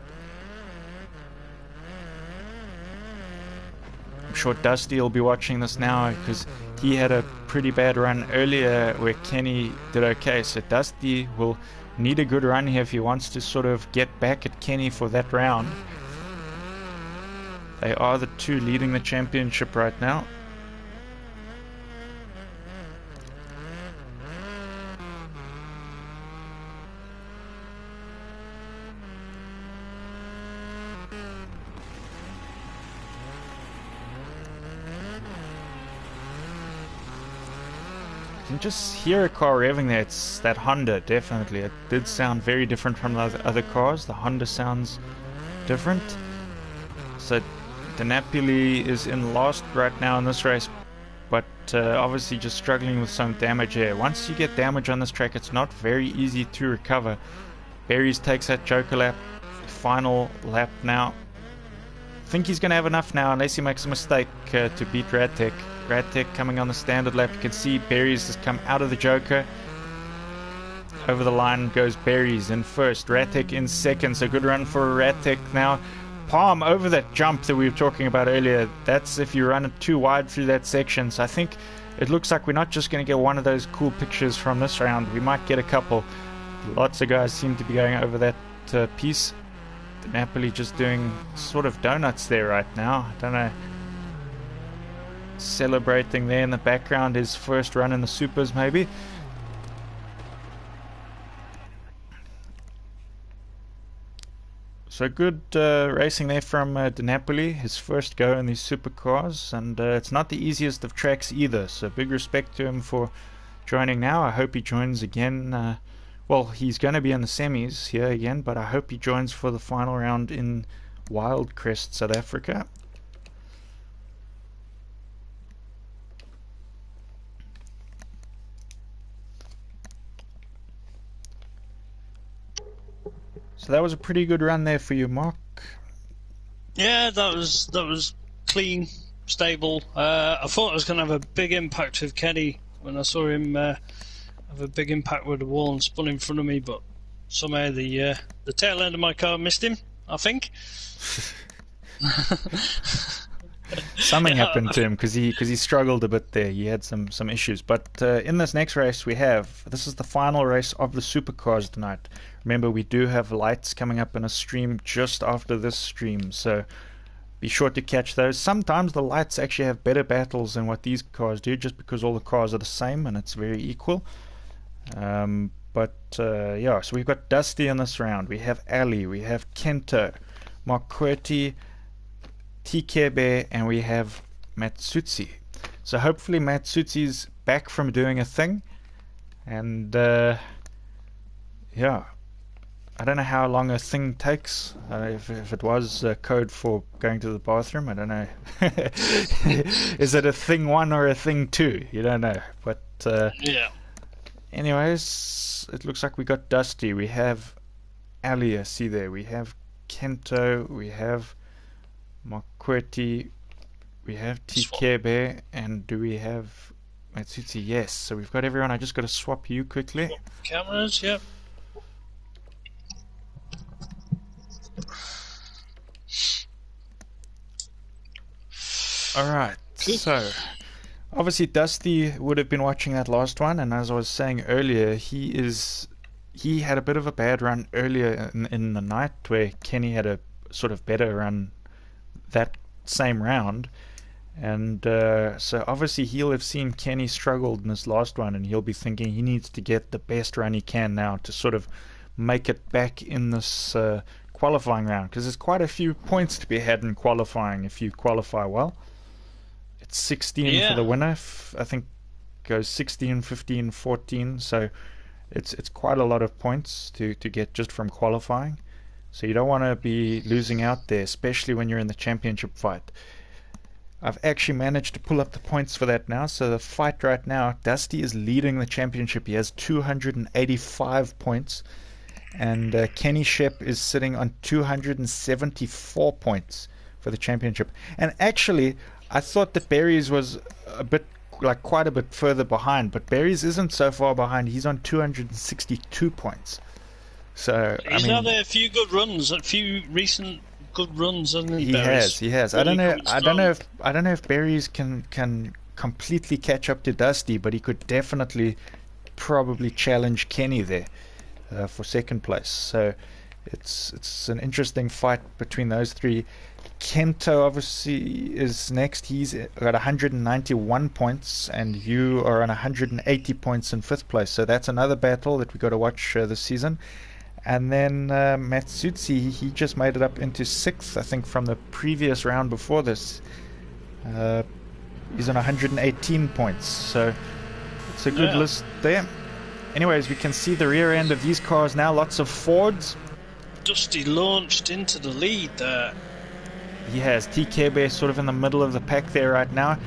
I'm sure Dusty will be watching this now because he had a pretty bad run earlier where Kenny did okay. So Dusty will need a good run here if he wants to sort of get back at Kenny for that round. They are the two leading the championship right now. You can just hear a car revving there. It's that Honda, definitely. It did sound very different from the other cars. The Honda sounds different. So De Napoli is in last right now in this race, but obviously just struggling with some damage here. Once you get damage on this track, it's not very easy to recover. Barry's takes that Joker lap, final lap now. I think he's going to have enough now unless he makes a mistake to beat Ratek. Ratek coming on the standard lap. You can see Barry's has come out of the Joker. Over the line goes Barry's in 1st. Ratek in 2nd. So good run for Ratek now. palm over that jump that we were talking about earlier. That's if you run it too wide through that section. So I think it looks like we're not just going to get one of those cool pictures from this round. We might get a couple. Lots of guys seem to be going over that piece. Napoli just doing sort of donuts there right now. I don't know. Celebrating there in the background his first run in the supers maybe. So good racing there from De Napoli, his first go in these supercars, and it's not the easiest of tracks either, so big respect to him for joining now. I hope he joins again. Well, he's going to be in the semis here again, but I hope he joins for the final round in Wildcrest, South Africa. So that was a pretty good run there for you, Mark. Yeah, that was clean, stable. I thought I was going to have a big impact with Kenny when I saw him have a big impact with the wall and spun in front of me, but somehow the tail end of my car missed him, I think. Something happened to him because he struggled a bit there. He had some issues. But in this next race this is the final race of the supercars tonight. Remember, we do have lights coming up in a stream just after this stream, so be sure to catch those. Sometimes the lights actually have better battles than what these cars do, just because all the cars are the same and it's very equal. Yeah, so we've got Dusty in this round. We have Ali, we have Kento, Marquetti, Tikebe, and we have Matsutsi. So hopefully Matsutsi's back from doing a thing, and yeah, I don't know how long a thing takes. If it was code for going to the bathroom, I don't know. Is it a thing 1 or a thing 2? You don't know. But yeah. Anyways, it looks like we got Dusty. We have Ali, I see there. We have Kento. We have Marquetti. We have Tikebe. And do we have Matsutsi? Yes. So we've got everyone. I just got to swap you quickly. Swap cameras, yep. Alright, so obviously Dusty would have been watching that last one, and as I was saying earlier, he had a bit of a bad run earlier in the night where Kenny had a sort of better run that same round, and so obviously he'll have seen Kenny struggled in this last one, and he'll be thinking he needs to get the best run he can now to sort of make it back in this qualifying round, because there's quite a few points to be had in qualifying if you qualify well. It's 16 for the winner. I think goes 16, 15, 14. So it's quite a lot of points to get just from qualifying. So you don't want to be losing out there, especially when you're in the championship fight. I've actually managed to pull up the points for that now. So the fight right now, Dusty is leading the championship. He has 285 points. And Kenny Shep is sitting on 274 points for the championship. And actually, I thought that Berries was quite a bit further behind, but Berries isn't so far behind. He's on 262 points. So he's had a few good runs, a few recent good runs, hasn't he? He has. I don't know if Berries can completely catch up to Dusty, but he could definitely probably challenge Kenny there for second place. So it's an interesting fight between those three. Kento obviously is next. He's got 191 points, and you are on 180 points in fifth place. So that's another battle that we got to watch this season. And then Matsutsi, he just made it up into sixth, I think, from the previous round before this. He's on 118 points, so it's a good list there. Anyways, we can see the rear end of these cars now. Lots of Fords. Dusty launched into the lead there. He has TKB sort of in the middle of the pack there right now.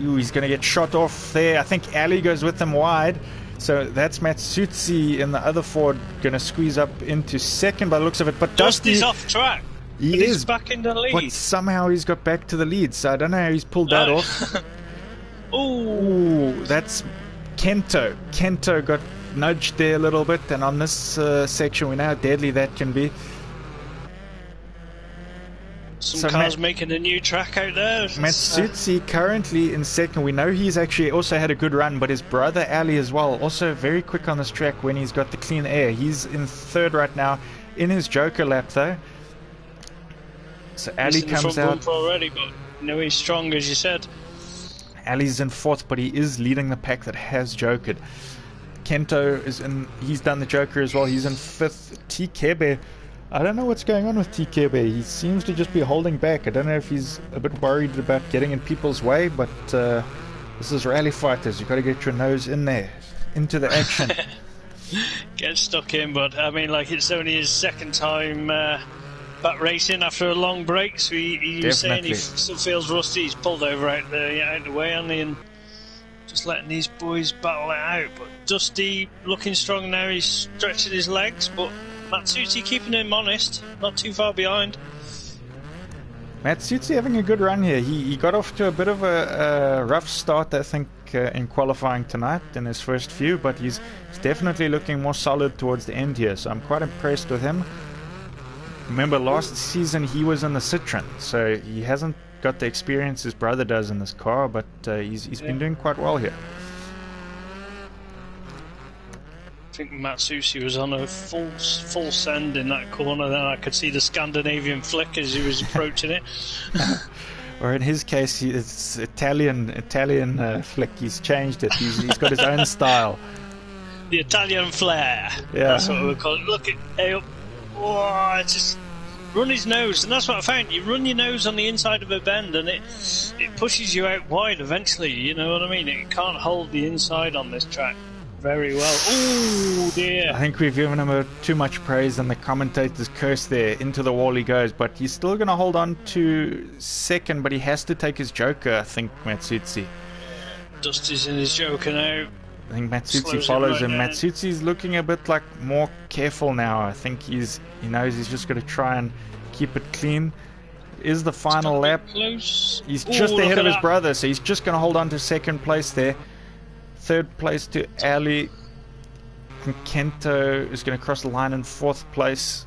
Ooh, he's going to get shot off there. I think Ali goes with him wide. So that's Matsutsi in the other Ford going to squeeze up into second by the looks of it. But Dusty's off track. He's back in the lead. But somehow he's got back to the lead. So I don't know how he's pulled that off. Ooh, that's Kento. Kento got nudged there a little bit. And on this section, we know how deadly that can be. Some cars making a new track out there. Matsutsi currently in second. We know he's actually also had a good run, but his brother Ali as well, also very quick on this track when he's got the clean air. He's in third right now in his Joker lap though. So Ali comes out already, but he's strong as you said. Ali's in fourth, but he is leading the pack that has Jokered. Kento is in, he's done the Joker as well. He's in fifth. T-Kebe, I don't know what's going on with T-Kebe. He seems to just be holding back. I don't know if he's a bit worried about getting in people's way, but this is rally fighters. You've got to get your nose in there, into the action. Get stuck in, but I mean, like, it's only his second time back racing after a long break, so he was saying he still feels rusty. He's pulled over out the way, and just letting these boys battle it out. But Dusty looking strong now. He's stretching his legs, but Matsutsi keeping him honest, not too far behind. Matsutsi having a good run here. He got off to a bit of a rough start, I think, in qualifying tonight in his first few, but he's definitely looking more solid towards the end here, so I'm quite impressed with him. Remember, last season he was in the Citroen, so he hasn't got the experience his brother does in this car, but he's been doing quite well here. I think Matsutsi was on a full send in that corner, then I could see the Scandinavian flick as he was approaching it. Or in his case, it's Italian flick. He's changed it. He's got his own style. The Italian flair. Yeah. That's what we call it. Look at hey, oh, just run his nose, and that's what I found. You run your nose on the inside of a bend, and it pushes you out wide eventually. You know what I mean? It can't hold the inside on this track very well. Oh dear! I think we've given him too much praise, and the commentators curse there. Into the wall he goes, but he's still going to hold on to second. But he has to take his Joker, I think, Matsutsi. Dusty's in his Joker now. I think Matsutsi follows him. Matsutsi's looking a bit like more careful now. I think he knows he's just going to try and keep it clean. Is the final lap. Close. He's just ahead of his brother, so he's just going to hold on to second place there. Third place to Ali. And Kento is going to cross the line in fourth place.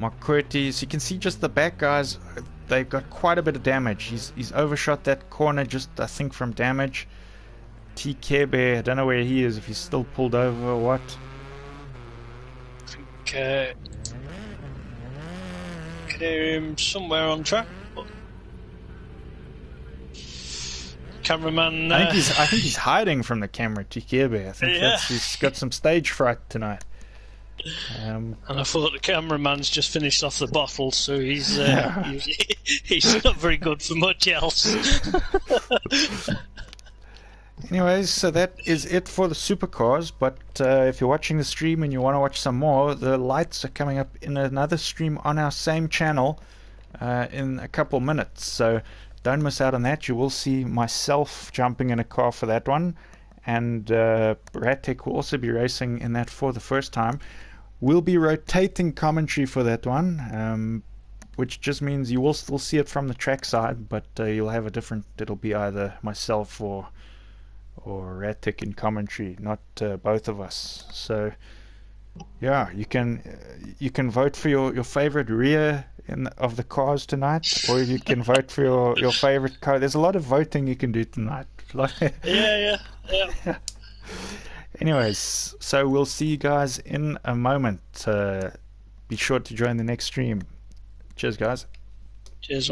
Marquardt, so you can see just the back guys, they've got quite a bit of damage. He's overshot that corner just, I think, from damage. T-Kebe, I don't know where he is, if he's still pulled over or what. I think can hear him somewhere on track. Cameraman. I think he's hiding from the camera, T-Kebe. I think he's got some stage fright tonight. And I thought the cameraman's just finished off the bottle, so he's he's not very good for much else. Anyways, so that is it for the supercars, but if you're watching the stream and you want to watch some more, the lights are coming up in another stream on our same channel in a couple minutes, so don't miss out on that. You will see myself jumping in a car for that one, and Ratek will also be racing in that for the first time. We'll be rotating commentary for that one, which just means you will still see it from the track side, but you'll have a different, it'll be either myself or Ratik in commentary, not both of us. So yeah, you can vote for your favorite rear of the cars tonight, or you can vote for your favorite car. There's a lot of voting you can do tonight. yeah. Anyways, so we'll see you guys in a moment. Be sure to join the next stream. Cheers, guys. Cheers.